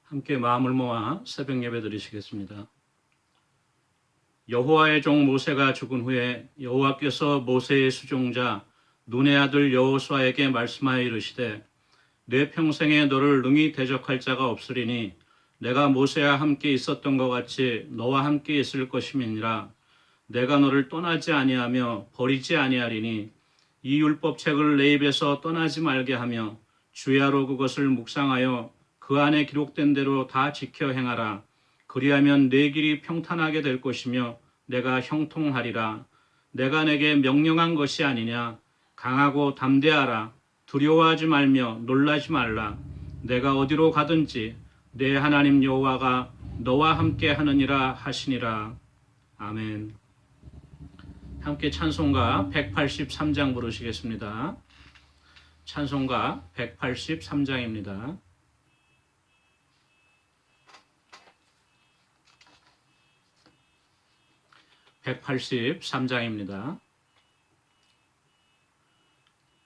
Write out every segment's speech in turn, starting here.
함께 마음을 모아 새벽 예배 드리시겠습니다. 여호와의 종 모세가 죽은 후에 여호와께서 모세의 수종자 눈의 아들 여호수아에게 말씀하여 이르시되 내 평생에 너를 능히 대적할 자가 없으리니 내가 모세와 함께 있었던 것 같이 너와 함께 있을 것임이니라. 내가 너를 떠나지 아니하며 버리지 아니하리니 이 율법책을 내 입에서 떠나지 말게 하며 주야로 그것을 묵상하여 그 안에 기록된 대로 다 지켜 행하라. 그리하면 내 길이 평탄하게 될 것이며 내가 형통하리라. 내가 내게 명령한 것이 아니냐. 강하고 담대하라. 두려워하지 말며 놀라지 말라. 내가 어디로 가든지 내 하나님 여호와가 너와 함께 하느니라 하시니라. 아멘. 함께 찬송가 183장 부르시겠습니다. 찬송가 183장입니다. 183장입니다.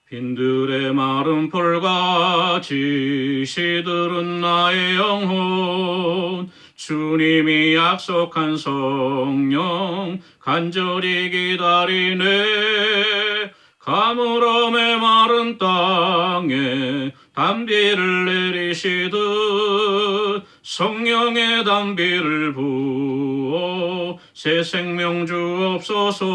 빈들의 마른 풀같이 시들은 나의 영혼 주님이 약속한 성령 간절히 기다리네. 가물어 메마른 땅에 단비를 내리시듯 성령의 단비를 부어 새 생명 주옵소서.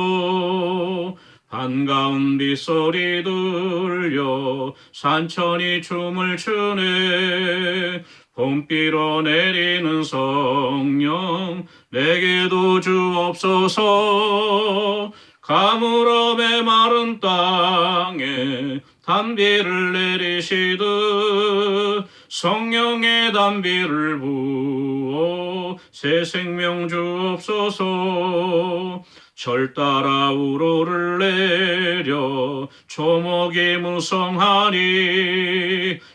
반가운 빗소리 들려 산천이 춤을 추네. 봄비로 내리는 성령 내게도 주옵소서. 가물어 메마른 땅에 단비를 내리시듯 성령의 단비를 부어 새 생명 주옵소서. 절 따라 우로를 내려 초목이 무성하니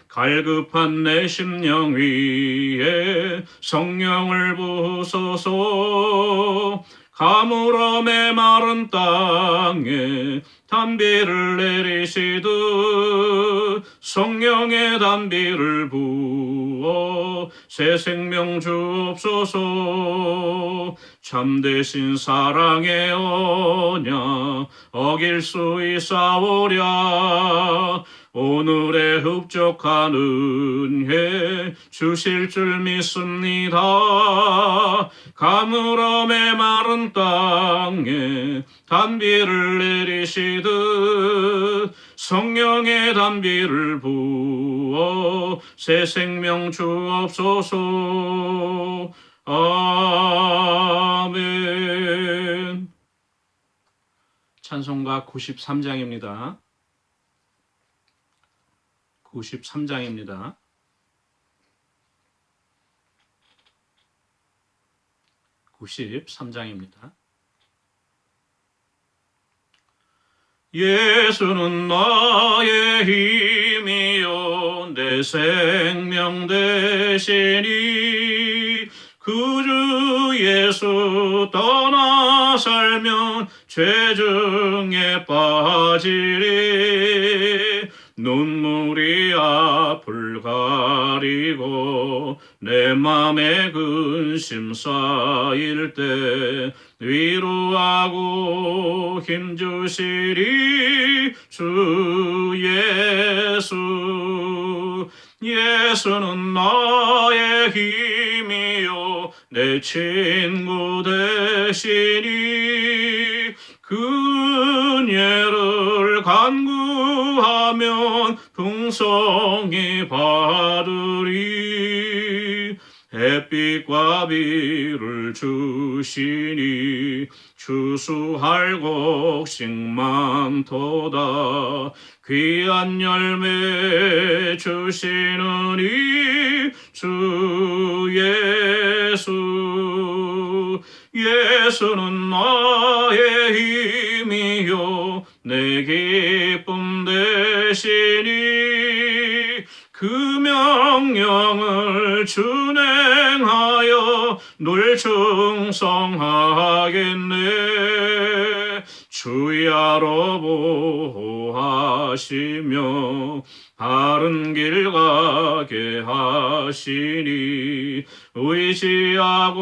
갈급한 내 심령 위에 성령을 부으소서. 가물어 메마른 땅에 단비를 내리시듯 성령의 단비를 부어 새 생명 주옵소서. 참되신 사랑의 언약 어길 수 있사오랴. 오늘의 흡족한 은혜 주실 줄 믿습니다. 가물어 메마른 땅에 단비를 내리시듯 성령의 단비를 부어 새 생명 주옵소서. 아멘. 찬송가 93장입니다. 93장입니다. 93장입니다. 예수는 나의 힘이요 내 생명 되시니 그 주 예수 떠나 살면 죄중에 빠지리. 눈물이 앞을 가리고 내 맘에 근심 쌓일 때 위로하고 힘주시리 주 예수. 예수는 나의 힘이요 내 친구 되시니 그 은혜를 간구하면 풍성히 받으리. 햇빛과 비를 주시니 추수할 곡식 많도다. 귀한 열매 주시느니 주 예수. 예수는 나의 힘이요 내 기쁨 되시니 그 명령을 준행하여 늘 충성하겠네. 주야로 하시며 바른 길 가게 하시니 의지하고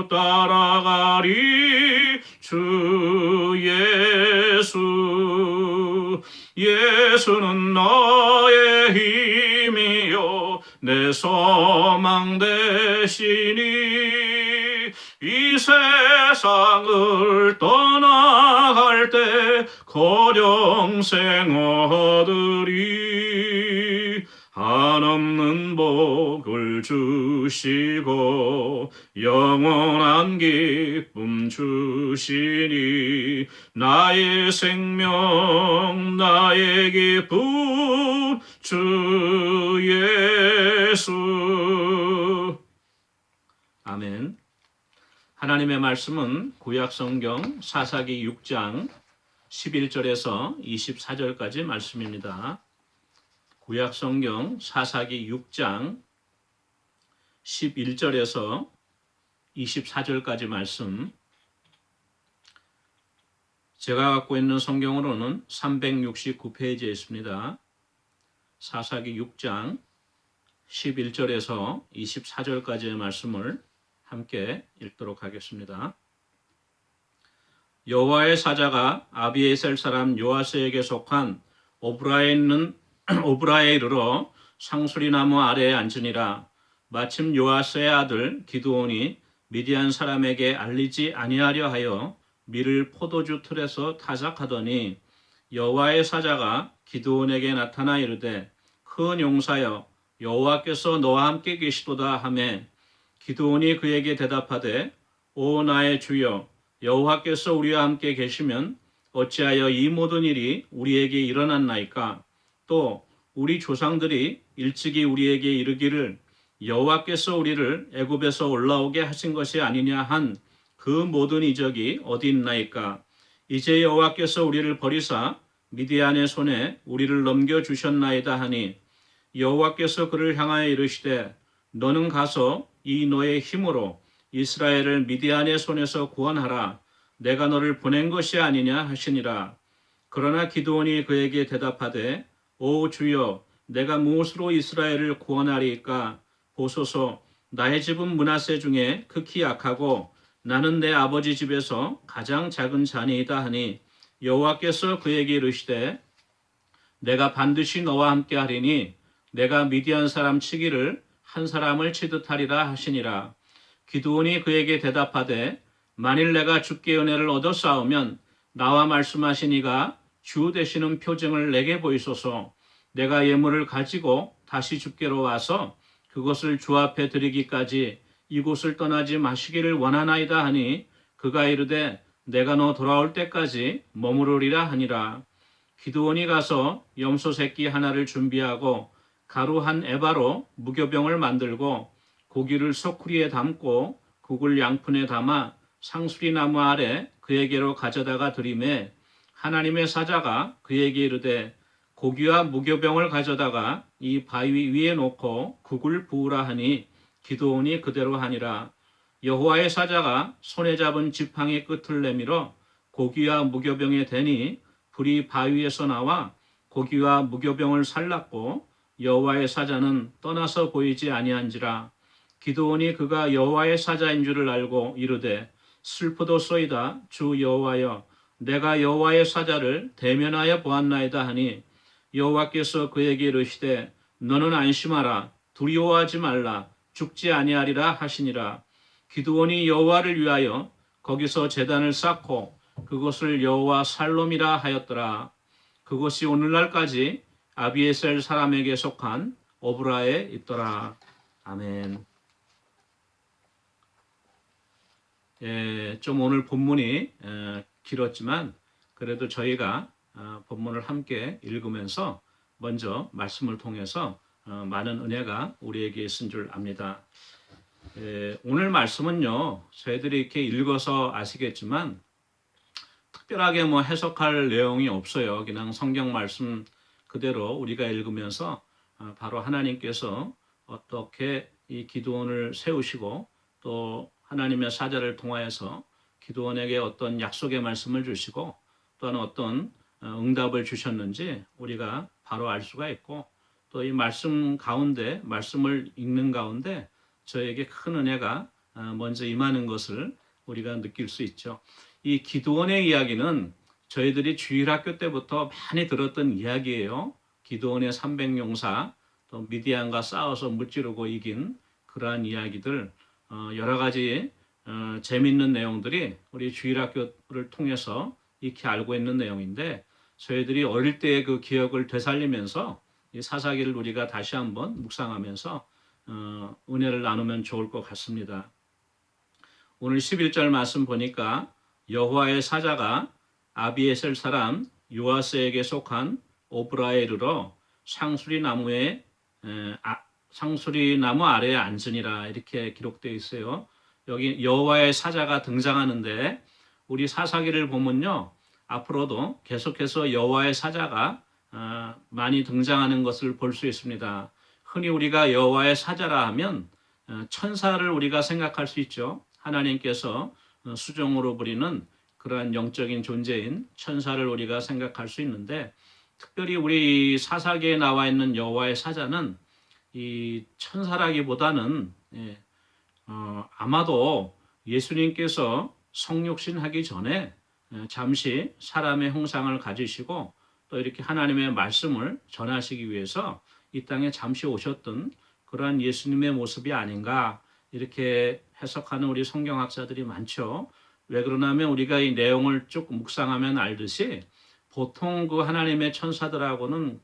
따라가리 주 예수. 예수는 나의 힘이요 내 소망 되시니 이 세상을 떠나갈 때 거정생 얻으리 한없는 복을 주시고 영원한 기쁨 주시니 나의 생명 나의 기쁨 주 예수. 아멘. 하나님의 말씀은 구약성경 사사기 6장 11절에서 24절까지 말씀입니다. 구약성경 사사기 6장 11절에서 24절까지 말씀. 제가 갖고 있는 성경으로는 369페이지에 있습니다. 사사기 6장 11절에서 24절까지의 말씀을 함께 읽도록 하겠습니다. 여호와의 사자가 아비에셀 사람 요아스에게 속한 오브라에 이르러 상수리나무 아래에 앉으니라. 마침 요아스의 아들 기드온이 미디안 사람에게 알리지 아니하려 하여 밀을 포도주 틀에서 타작하더니 여호와의 사자가 기드온에게 나타나 이르되 큰 용사여 여호와께서 너와 함께 계시도다 하매 기드온이 그에게 대답하되 오 나의 주여 여호와께서 우리와 함께 계시면 어찌하여 이 모든 일이 우리에게 일어났나이까. 또 우리 조상들이 일찍이 우리에게 이르기를 여호와께서 우리를 애굽에서 올라오게 하신 것이 아니냐 한 그 모든 이적이 어디 있나이까. 이제 여호와께서 우리를 버리사 미디안의 손에 우리를 넘겨주셨나이다 하니 여호와께서 그를 향하여 이르시되 너는 가서 이 너의 힘으로 이스라엘을 미디안의 손에서 구원하라. 내가 너를 보낸 것이 아니냐 하시니라. 그러나 기드온이 그에게 대답하되 오 주여 내가 무엇으로 이스라엘을 구원하리이까. 보소서 나의 집은 므낫세 중에 극히 약하고 나는 내 아버지 집에서 가장 작은 자니이다 하니 여호와께서 그에게 이르시되 내가 반드시 너와 함께 하리니 내가 미디안 사람 치기를 한 사람을 치듯 하리라 하시니라. 기드온이 그에게 대답하되 만일 내가 주께 은혜를 얻어 싸우면 나와 말씀하신 이가 주 되시는 표징을 내게 보이소서. 내가 예물을 가지고 다시 주께로 와서 그것을 주 앞에 드리기까지 이곳을 떠나지 마시기를 원하나이다 하니 그가 이르되 내가 너 돌아올 때까지 머무르리라 하니라. 기드온이 가서 염소 새끼 하나를 준비하고 가루 한 에바로 무교병을 만들고 고기를 소쿠리에 담고 국을 양푼에 담아 상수리나무 아래 그에게로 가져다가 드리매 하나님의 사자가 그에게 이르되 고기와 무교병을 가져다가 이 바위 위에 놓고 국을 부으라 하니 기드온이 그대로 하니라. 여호와의 사자가 손에 잡은 지팡이 끝을 내밀어 고기와 무교병에 대니 불이 바위에서 나와 고기와 무교병을 살랐고 여호와의 사자는 떠나서 보이지 아니한지라. 기드온이 그가 여호와의 사자인 줄을 알고 이르되 슬프도소이다 주 여호와여 내가 여호와의 사자를 대면하여 보았나이다 하니 여호와께서 그에게 이르시되 너는 안심하라 두려워하지 말라 죽지 아니하리라 하시니라. 기드온이 여호와를 위하여 거기서 제단을 쌓고 그것을 여호와 살롬이라 하였더라. 그것이 오늘날까지 아비에셀 사람에게 속한 오브라에 있더라. 아멘. 좀 오늘 본문이 길었지만 그래도 저희가 본문을 함께 읽으면서 먼저 말씀을 통해서 많은 은혜가 우리에게 있은 줄 압니다. 오늘 말씀은요, 저희들이 이렇게 읽어서 아시겠지만 특별하게 뭐 해석할 내용이 없어요. 그냥 성경 말씀 그대로 우리가 읽으면서 바로 하나님께서 어떻게 이 기드온을 세우시고 또 하나님의 사자를 통하여서 기드온에게 어떤 약속의 말씀을 주시고 또한 어떤 응답을 주셨는지 우리가 바로 알 수가 있고, 또 이 말씀 가운데, 말씀을 읽는 가운데 저에게 큰 은혜가 먼저 임하는 것을 우리가 느낄 수 있죠. 이 기드온의 이야기는 저희들이 주일학교 때부터 많이 들었던 이야기예요. 기드온의 300용사, 또 미디안과 싸워서 무찌르고 이긴 그러한 이야기들, 여러 가지 재밌는 내용들이 우리 주일학교를 통해서 익히 알고 있는 내용인데, 저희들이 어릴 때의 그 기억을 되살리면서 이 사사기를 우리가 다시 한번 묵상하면서 은혜를 나누면 좋을 것 같습니다. 오늘 11절 말씀 보니까 여호와의 사자가 아비에셀 사람 요아스에게 속한 오브라에 이르러 상수리 나무 아래에 앉으니라, 이렇게 기록되어 있어요. 여기 여호와의 사자가 등장하는데, 우리 사사기를 보면요, 앞으로도 계속해서 여호와의 사자가 많이 등장하는 것을 볼 수 있습니다. 흔히 우리가 여호와의 사자라 하면 천사를 우리가 생각할 수 있죠. 하나님께서 수종으로 부리는 그러한 영적인 존재인 천사를 우리가 생각할 수 있는데, 특별히 우리 사사기에 나와 있는 여호와의 사자는 이 천사라기보다는 아마도 예수님께서 성육신하기 전에 잠시 사람의 형상을 가지시고 또 이렇게 하나님의 말씀을 전하시기 위해서 이 땅에 잠시 오셨던 그러한 예수님의 모습이 아닌가, 이렇게 해석하는 우리 성경학자들이 많죠. 왜 그러냐면 우리가 이 내용을 쭉 묵상하면 알듯이 보통 그 하나님의 천사들하고는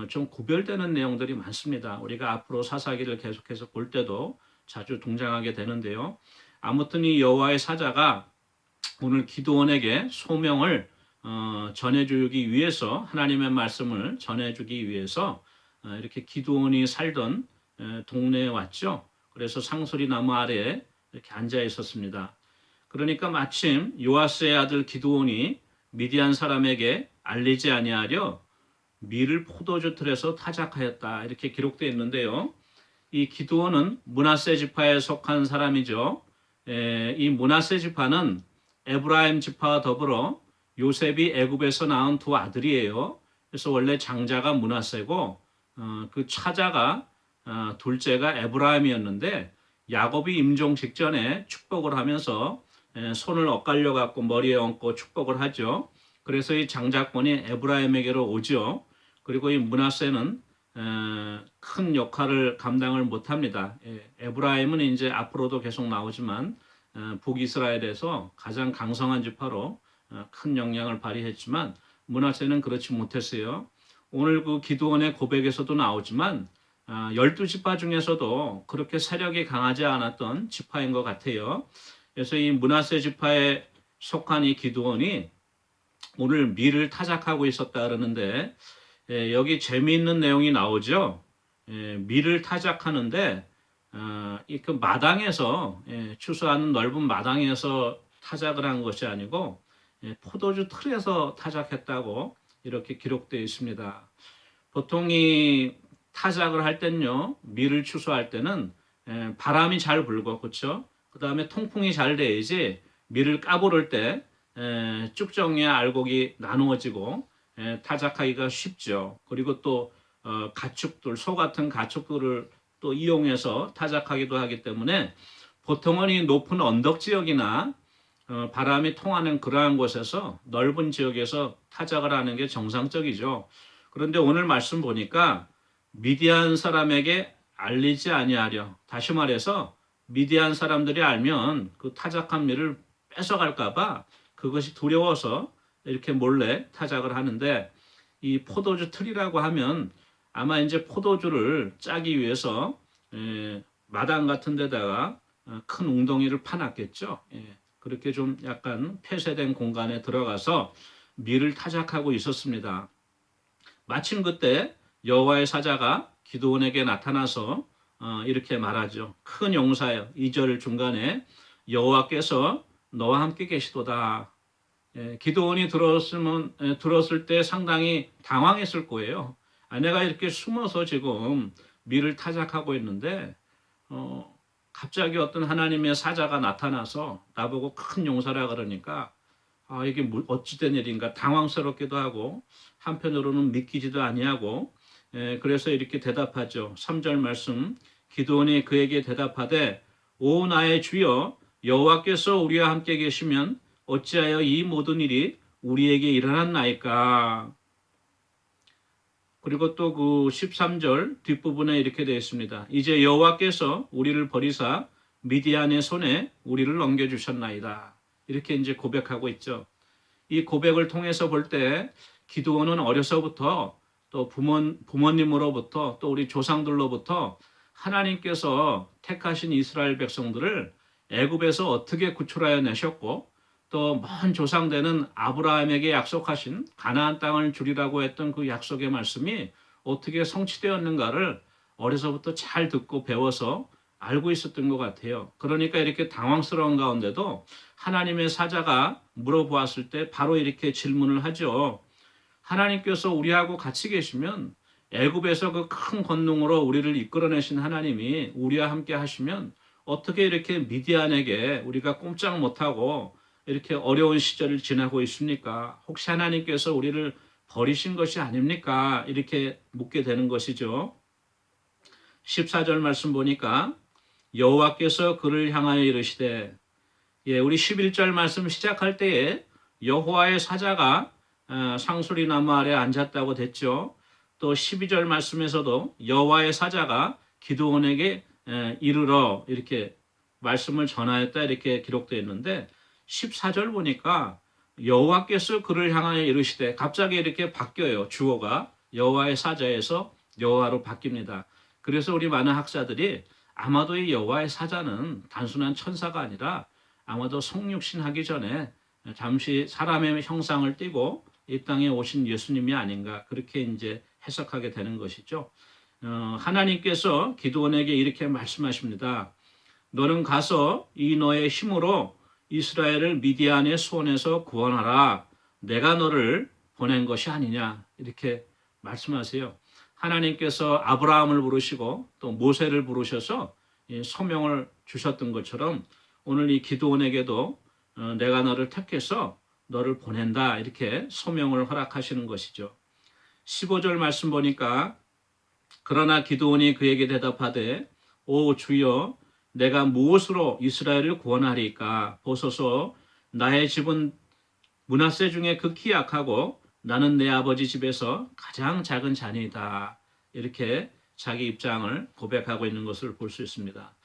좀 구별되는 내용들이 많습니다. 우리가 앞으로 사사기를 계속해서 볼 때도 자주 등장하게 되는데요. 아무튼 이 여호와의 사자가 오늘 기드온에게 소명을 전해주기 위해서, 하나님의 말씀을 전해주기 위해서 이렇게 기드온이 살던 동네에 왔죠. 그래서 상수리 나무 아래에 이렇게 앉아 있었습니다. 그러니까 마침 요아스의 아들 기드온이 미디안 사람에게 알리지 아니하려 밀을 포도주 틀에서 타작하였다, 이렇게 기록되어 있는데요. 이 기드온은 므낫세 지파에 속한 사람이죠. 이 므낫세 지파는 에브라임 지파와 더불어 요셉이 애굽에서 낳은 두 아들이에요. 그래서 원래 장자가 므낫세고 그 차자가 둘째가 에브라임이었는데, 야곱이 임종 직전에 축복을 하면서 손을 엇갈려 갖고 머리에 얹고 축복을 하죠. 그래서 이 장자권이 에브라임에게로 오죠. 그리고 이 므낫세는 큰 역할을 감당을 못합니다. 에브라임은 이제 앞으로도 계속 나오지만 북이스라엘에서 가장 강성한 지파로 큰 영향을 발휘했지만 므낫세는 그렇지 못했어요. 오늘 그 기드온의 고백에서도 나오지만 12지파 중에서도 그렇게 세력이 강하지 않았던 지파인 것 같아요. 그래서 이 므낫세 지파에 속한 이 기드온이 오늘 밀을 타작하고 있었다 그러는데, 여기 재미있는 내용이 나오죠. 밀을 타작하는데 그 마당에서, 추수하는 넓은 마당에서 타작을 한 것이 아니고 포도주 틀에서 타작했다고 이렇게 기록되어 있습니다. 보통 이 타작을 할 때는요, 밀을 추수할 때는 바람이 잘 불고, 그렇죠? 그 다음에 통풍이 잘 돼야지 밀을 까부를 때 쭉정이의 알곡이 나누어지고 타작하기가 쉽죠. 그리고 또 가축들, 소 같은 가축들을 또 이용해서 타작하기도 하기 때문에 보통은 이 높은 언덕 지역이나 바람이 통하는 그러한 곳에서, 넓은 지역에서 타작을 하는 게 정상적이죠. 그런데 오늘 말씀 보니까 미디안 사람에게 알리지 아니하려, 다시 말해서 미디안 사람들이 알면 그 타작한 밀을 뺏어갈까봐 그것이 두려워서 이렇게 몰래 타작을 하는데, 이 포도주 틀이라고 하면 아마 이제 포도주를 짜기 위해서 마당 같은 데다가 큰 웅덩이를 파놨겠죠. 그렇게 좀 약간 폐쇄된 공간에 들어가서 밀을 타작하고 있었습니다. 마침 그때 여호와의 사자가 기드온에게 나타나서 이렇게 말하죠. 큰 용사여, 2절 중간에 여호와께서 너와 함께 계시도다. 기드온이 들었을 때 상당히 당황했을 거예요. 내가 이렇게 숨어서 지금 밀을 타작하고 있는데 갑자기 어떤 하나님의 사자가 나타나서 나보고 큰 용사라 그러니까 이게 어찌된 일인가 당황스럽기도 하고 한편으로는 믿기지도 아니하고 그래서 이렇게 대답하죠. 3절 말씀 기드온이 그에게 대답하되 오 나의 주여 여호와께서 우리와 함께 계시면 어찌하여 이 모든 일이 우리에게 일어났나이까. 그리고 또 그 13절 뒷부분에 이렇게 되어 있습니다. 이제 여호와께서 우리를 버리사 미디안의 손에 우리를 넘겨주셨나이다. 이렇게 이제 고백하고 있죠. 이 고백을 통해서 볼 때 기드온은 어려서부터 또 부모님으로부터 또 우리 조상들로부터 하나님께서 택하신 이스라엘 백성들을 애굽에서 어떻게 구출하여 내셨고 또 먼 조상되는 아브라함에게 약속하신 가나안 땅을 주리라고 했던 그 약속의 말씀이 어떻게 성취되었는가를 어려서부터 잘 듣고 배워서 알고 있었던 것 같아요. 그러니까 이렇게 당황스러운 가운데도 하나님의 사자가 물어보았을 때 바로 이렇게 질문을 하죠. 하나님께서 우리하고 같이 계시면 애굽에서 그 큰 권능으로 우리를 이끌어내신 하나님이 우리와 함께 하시면 어떻게 이렇게 미디안에게 우리가 꼼짝 못하고 이렇게 어려운 시절을 지나고 있습니까? 혹시 하나님께서 우리를 버리신 것이 아닙니까? 이렇게 묻게 되는 것이죠. 14절 말씀 보니까 여호와께서 그를 향하여 이르시되 우리 11절 말씀 시작할 때에 여호와의 사자가 상수리 나무 아래 앉았다고 됐죠. 또 12절 말씀에서도 여호와의 사자가 기드온에게 이르러 이렇게 말씀을 전하였다 이렇게 기록되어 있는데 14절 보니까 여호와께서 그를 향하여 이르시되 갑자기 이렇게 바뀌어요. 주어가 여호와의 사자에서 여호와로 바뀝니다. 그래서 우리 많은 학자들이 아마도 이 여호와의 사자는 단순한 천사가 아니라 아마도 성육신 하기 전에 잠시 사람의 형상을 띠고 이 땅에 오신 예수님이 아닌가 그렇게 이제 해석하게 되는 것이죠. 하나님께서 기드온에게 이렇게 말씀하십니다. 너는 가서 이 너의 힘으로 이스라엘을 미디안의 손에서 구원하라. 내가 너를 보낸 것이 아니냐. 이렇게 말씀하세요. 하나님께서 아브라함을 부르시고 또 모세를 부르셔서 소명을 주셨던 것처럼 오늘 이 기드온에게도 내가 너를 택해서 너를 보낸다. 이렇게 소명을 허락하시는 것이죠. 15절 말씀 보니까 그러나 기드온이 그에게 대답하되 오 주여 내가 무엇으로 이스라엘을 구원하리까? 보소서 나의 집은 므낫세 중에 극히 약하고 나는 내 아버지 집에서 가장 작은 자니이다. 이렇게 자기 입장을 고백하고 있는 것을 볼 수 있습니다.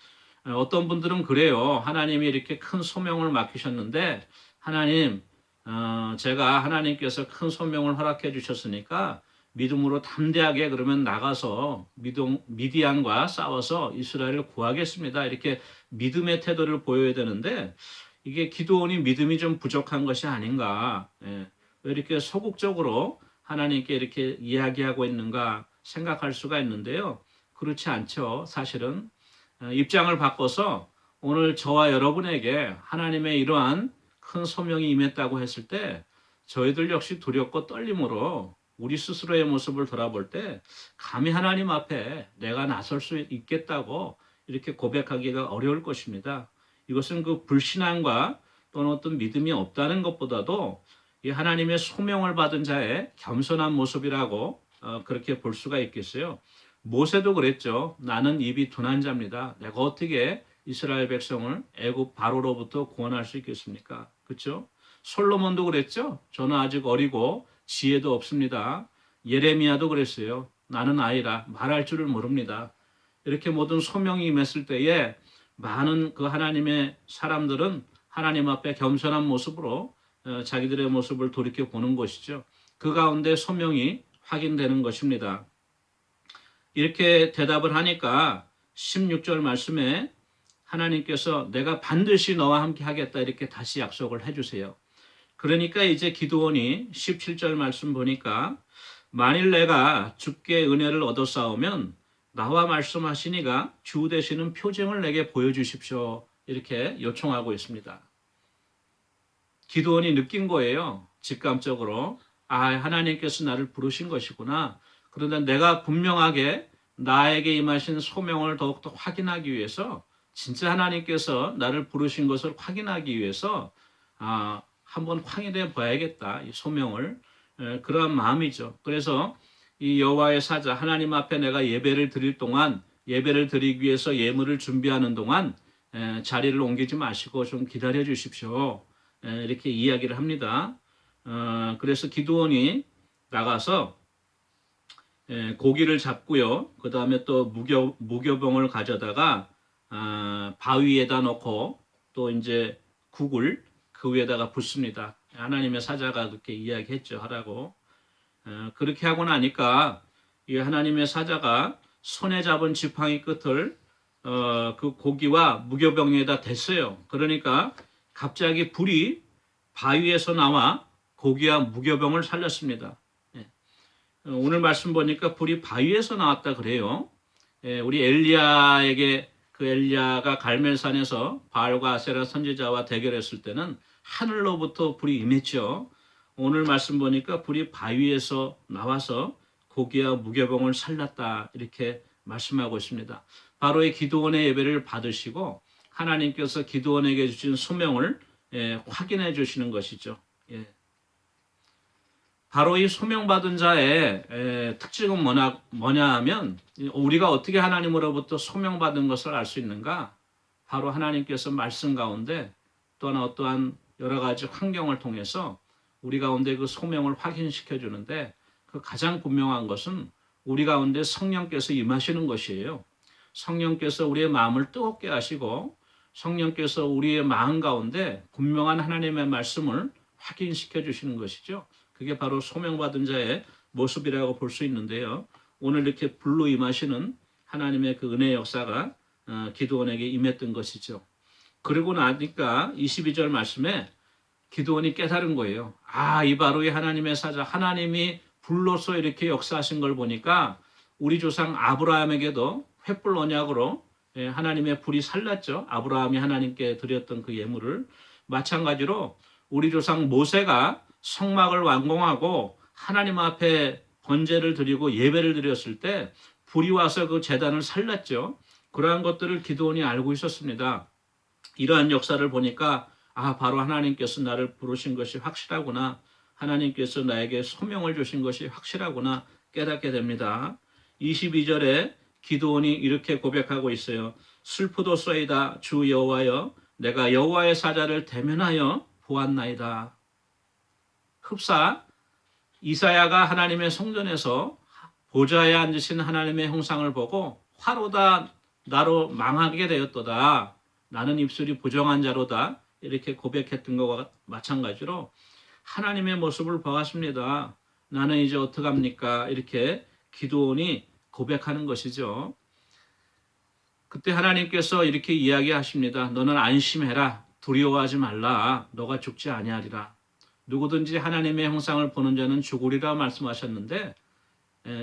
어떤 분들은 그래요. 하나님이 이렇게 큰 소명을 맡기셨는데 하나님 제가 하나님께서 큰 소명을 허락해 주셨으니까 믿음으로 담대하게 그러면 나가서 미디안과 싸워서 이스라엘을 구하겠습니다. 이렇게 믿음의 태도를 보여야 되는데 이게 기드온이 믿음이 좀 부족한 것이 아닌가. 왜 이렇게 소극적으로 하나님께 이렇게 이야기하고 있는가 생각할 수가 있는데요. 그렇지 않죠. 사실은 입장을 바꿔서 오늘 저와 여러분에게 하나님의 이러한 큰 소명이 임했다고 했을 때 저희들 역시 두렵고 떨림으로 우리 스스로의 모습을 돌아볼 때 감히 하나님 앞에 내가 나설 수 있겠다고 이렇게 고백하기가 어려울 것입니다. 이것은 그 불신앙과 또는 어떤 믿음이 없다는 것보다도 이 하나님의 소명을 받은 자의 겸손한 모습이라고 그렇게 볼 수가 있겠어요. 모세도 그랬죠. 나는 입이 둔한 자입니다. 내가 어떻게 이스라엘 백성을 애굽 바로로부터 구원할 수 있겠습니까? 그렇죠? 솔로몬도 그랬죠. 저는 아직 어리고 지혜도 없습니다. 예레미야도 그랬어요. 나는 아이라 말할 줄을 모릅니다. 이렇게 모든 소명이 임했을 때에 많은 그 하나님의 사람들은 하나님 앞에 겸손한 모습으로 자기들의 모습을 돌이켜 보는 것이죠. 그 가운데 소명이 확인되는 것입니다. 이렇게 대답을 하니까 16절 말씀에 하나님께서 내가 반드시 너와 함께 하겠다 이렇게 다시 약속을 해주세요. 그러니까 이제 기드온이 17절 말씀 보니까 만일 내가 주께 은혜를 얻어싸우면 나와 말씀하시니가 주 되시는 표징을 내게 보여주십시오. 이렇게 요청하고 있습니다. 기드온이 느낀 거예요. 직감적으로. 하나님께서 나를 부르신 것이구나. 그런데 내가 분명하게 나에게 임하신 소명을 더욱더 확인하기 위해서 진짜 하나님께서 나를 부르신 것을 확인하기 위해서 한번 확인해 봐야겠다. 이 소명을. 그러한 마음이죠. 그래서 이 여호와의 사자 하나님 앞에 내가 예배를 드릴 동안 예배를 드리기 위해서 예물을 준비하는 동안 자리를 옮기지 마시고 좀 기다려 주십시오. 이렇게 이야기를 합니다. 그래서 기드온이 나가서 고기를 잡고요. 그 다음에 또 무교병을 가져다가 바위에다 넣고 또 이제 국을 그 위에다가 붓습니다. 하나님의 사자가 그렇게 이야기했죠. 하라고. 그렇게 하고 나니까 이 하나님의 사자가 손에 잡은 지팡이 끝을 그 고기와 무교병에다 댔어요. 그러니까 갑자기 불이 바위에서 나와 고기와 무교병을 살렸습니다. 오늘 말씀 보니까 불이 바위에서 나왔다 그래요. 우리 엘리야에게 그 엘리야가 갈멜산에서 바알과 아세라 선지자와 대결했을 때는 하늘로부터 불이 임했죠. 오늘 말씀 보니까 불이 바위에서 나와서 고기와 무교병을 살렸다 이렇게 말씀하고 있습니다. 바로 이 기드온의 예배를 받으시고 하나님께서 기드온에게 주신 소명을 확인해 주시는 것이죠. 바로 이 소명받은 자의 특징은 뭐냐 하면 우리가 어떻게 하나님으로부터 소명받은 것을 알 수 있는가? 바로 하나님께서 말씀 가운데 또한 어떠한 여러 가지 환경을 통해서 우리 가운데 그 소명을 확인시켜 주는데 그 가장 분명한 것은 우리 가운데 성령께서 임하시는 것이에요. 성령께서 우리의 마음을 뜨겁게 하시고 성령께서 우리의 마음 가운데 분명한 하나님의 말씀을 확인시켜 주시는 것이죠. 그게 바로 소명받은 자의 모습이라고 볼 수 있는데요. 오늘 이렇게 불로 임하시는 하나님의 그 은혜의 역사가 기드온에게 임했던 것이죠. 그러고 나니까 22절 말씀에 기드온이 깨달은 거예요. 이 바로 이 하나님의 사자, 하나님이 불로서 이렇게 역사하신 걸 보니까 우리 조상 아브라함에게도 횃불 언약으로 하나님의 불이 살랐죠. 아브라함이 하나님께 드렸던 그 예물을. 마찬가지로 우리 조상 모세가 성막을 완공하고 하나님 앞에 번제를 드리고 예배를 드렸을 때 불이 와서 그 제단을 살랐죠. 그러한 것들을 기드온이 알고 있었습니다. 이러한 역사를 보니까 바로 하나님께서 나를 부르신 것이 확실하구나. 하나님께서 나에게 소명을 주신 것이 확실하구나 깨닫게 됩니다. 22절에 기드온이 이렇게 고백하고 있어요. 슬프도소이다 주 여호와여 내가 여호와의 사자를 대면하여 보았나이다. 흡사 이사야가 하나님의 성전에서 보좌에 앉으신 하나님의 형상을 보고 화로다 나로 망하게 되었도다. 나는 입술이 부정한 자로다. 이렇게 고백했던 것과 마찬가지로 하나님의 모습을 보았습니다. 나는 이제 어떡합니까? 이렇게 기드온이 고백하는 것이죠. 그때 하나님께서 이렇게 이야기하십니다. 너는 안심해라. 두려워하지 말라. 너가 죽지 아니하리라. 누구든지 하나님의 형상을 보는 자는 죽으리라 말씀하셨는데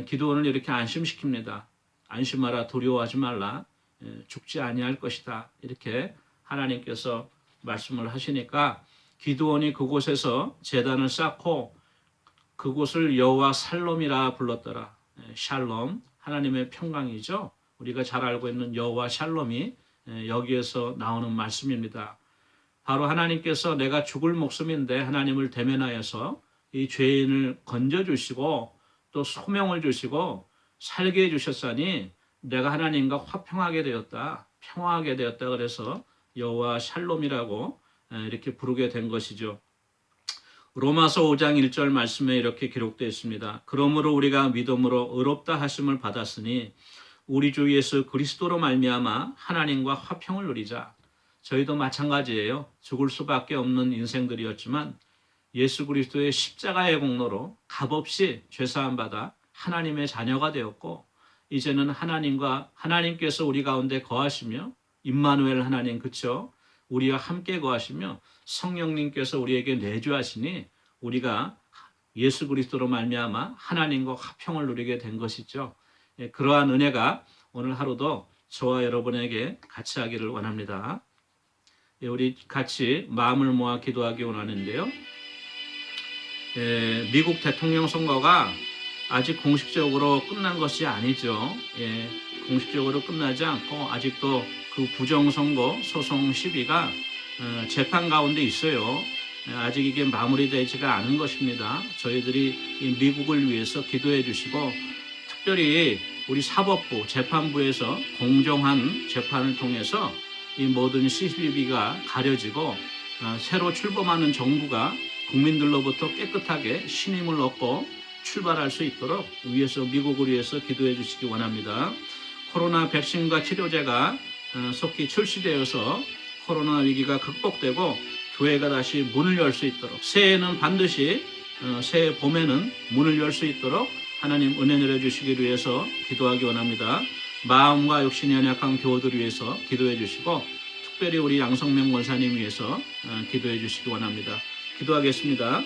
기드온을 이렇게 안심시킵니다. 안심하라. 두려워하지 말라. 죽지 아니할 것이다. 이렇게 하나님께서 말씀을 하시니까 기드온이 그곳에서 제단을 쌓고 그곳을 여호와 살롬이라 불렀더라. 샬롬, 하나님의 평강이죠. 우리가 잘 알고 있는 여호와 샬롬이 여기에서 나오는 말씀입니다. 바로 하나님께서 내가 죽을 목숨인데 하나님을 대면하여서 이 죄인을 건져주시고 또 소명을 주시고 살게 해주셨으니 내가 하나님과 화평하게 되었다. 평화하게 되었다. 그래서 여호와 샬롬이라고 이렇게 부르게 된 것이죠. 로마서 5장 1절 말씀에 이렇게 기록되어 있습니다. 그러므로 우리가 믿음으로 의롭다 하심을 받았으니 우리 주 예수 그리스도로 말미암아 하나님과 화평을 누리자. 저희도 마찬가지예요. 죽을 수밖에 없는 인생들이었지만 예수 그리스도의 십자가의 공로로 값없이 죄사함 받아 하나님의 자녀가 되었고 이제는 하나님께서 우리 가운데 거하시며 임마누엘 하나님 그쵸? 우리와 함께 거하시며 성령님께서 우리에게 내주하시니 우리가 예수 그리스도로 말미암아 하나님과 화평을 누리게 된 것이죠. 그러한 은혜가 오늘 하루도 저와 여러분에게 같이 하기를 원합니다. 우리 같이 마음을 모아 기도하기 원하는데요. 미국 대통령 선거가 아직 공식적으로 끝난 것이 아니죠. 공식적으로 끝나지 않고 아직도 그 부정선거 소송 시비가 재판 가운데 있어요. 아직 이게 마무리되지가 않은 것입니다. 저희들이 이 미국을 위해서 기도해 주시고 특별히 우리 사법부, 재판부에서 공정한 재판을 통해서 이 모든 CCTV가 가려지고 새로 출범하는 정부가 국민들로부터 깨끗하게 신임을 얻고 출발할 수 있도록 위해서 미국을 위해서 기도해 주시기 원합니다. 코로나 백신과 치료제가 속히 출시되어서 코로나 위기가 극복되고 교회가 다시 문을 열 수 있도록 새해에는 반드시 새해 봄에는 문을 열 수 있도록 하나님 은혜 내려주시기 위해서 기도하기 원합니다. 마음과 육신이 연약한 교우들을 위해서 기도해 주시고 특별히 우리 양성명 권사님 위해서 기도해 주시기 원합니다. 기도하겠습니다.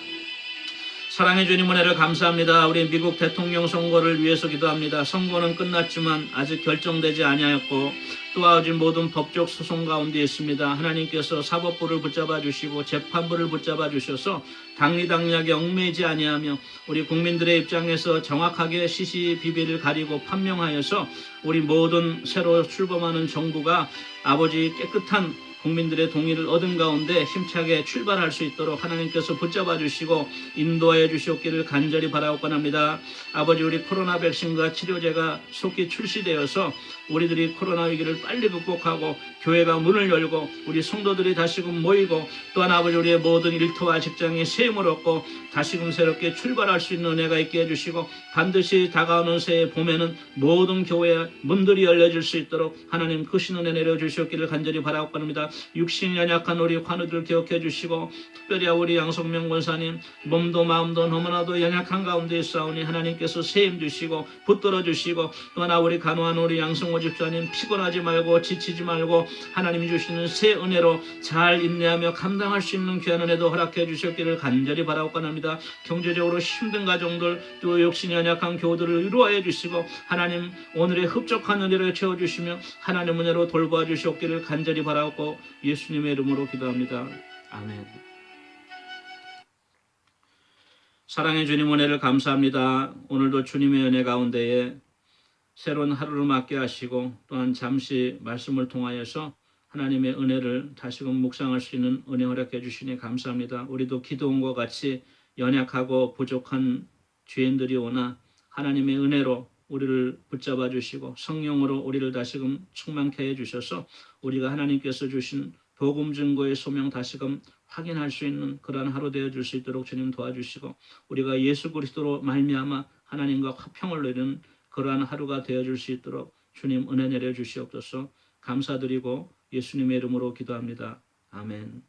사랑해 주님 은혜를 감사합니다. 우리 미국 대통령 선거를 위해서 기도합니다. 선거는 끝났지만 아직 결정되지 아니하였고 또 아직 모든 법적 소송 가운데 있습니다. 하나님께서 사법부를 붙잡아 주시고 재판부를 붙잡아 주셔서 당리당략에 얽매이지 아니하며 우리 국민들의 입장에서 정확하게 시시비비를 가리고 판명하여서 우리 모든 새로 출범하는 정부가 아버지 깨끗한 국민들의 동의를 얻은 가운데 힘차게 출발할 수 있도록 하나님께서 붙잡아 주시고 인도하여 주시옵기를 간절히 바라옵건합니다. 아버지 우리 코로나 백신과 치료제가 속히 출시되어서 우리들이 코로나 위기를 빨리 극복하고 교회가 문을 열고 우리 성도들이 다시금 모이고 또한 아버지 우리의 모든 일터와 직장에 세임을 얻고 다시금 새롭게 출발할 수 있는 은혜가 있게 해주시고 반드시 다가오는 새해 봄에는 모든 교회의 문들이 열려질 수 있도록 하나님 크신 은혜 내려주시옵기를 간절히 바라옵건합니다. 육신이 연약한 우리 환우들 기억해 주시고 특별히 우리 양성명 권사님 몸도 마음도 너무나도 연약한 가운데 있사오니 하나님께서 세임 주시고 붙들어 주시고 또한 우리 간호한 우리 양성호 집사님 피곤하지 말고 지치지 말고 하나님이 주시는 새 은혜로 잘 인내하며 감당할 수 있는 귀한 은혜도 허락해 주셨기를 간절히 바라옵건합니다. 경제적으로 힘든 가정들 또 육신이 연약한 교우들을 위로하여 주시고 하나님 오늘의 흡족한 은혜를 채워주시며 하나님 은혜로 돌보아 주시옵기를 간절히 바라옵고 예수님의 이름으로 기도합니다. 아멘. 사랑의 주님 은혜를 감사합니다. 오늘도 주님의 은혜 가운데에 새로운 하루를 맞게 하시고 또한 잠시 말씀을 통하여서 하나님의 은혜를 다시금 묵상할 수 있는 은혜 허락해 주시니 감사합니다. 우리도 기도원과 같이 연약하고 부족한 죄인들이 오나 하나님의 은혜로 우리를 붙잡아 주시고 성령으로 우리를 다시금 충만케 해 주셔서 우리가 하나님께서 주신 복음 증거의 소명 다시금 확인할 수 있는 그러한 하루 되어줄 수 있도록 주님 도와주시고 우리가 예수 그리스도로 말미암아 하나님과 화평을 누리는 그러한 하루가 되어줄 수 있도록 주님 은혜 내려 주시옵소서. 감사드리고 예수님의 이름으로 기도합니다. 아멘.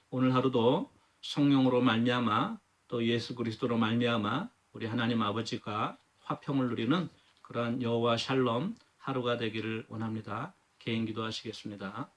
오늘 하루도 성령으로 말미암아 또 예수 그리스도로 말미암아 우리 하나님 아버지가 화평을 누리는 그러한 여호와 샬롬 하루가 되기를 원합니다. 개인 기도하시겠습니다.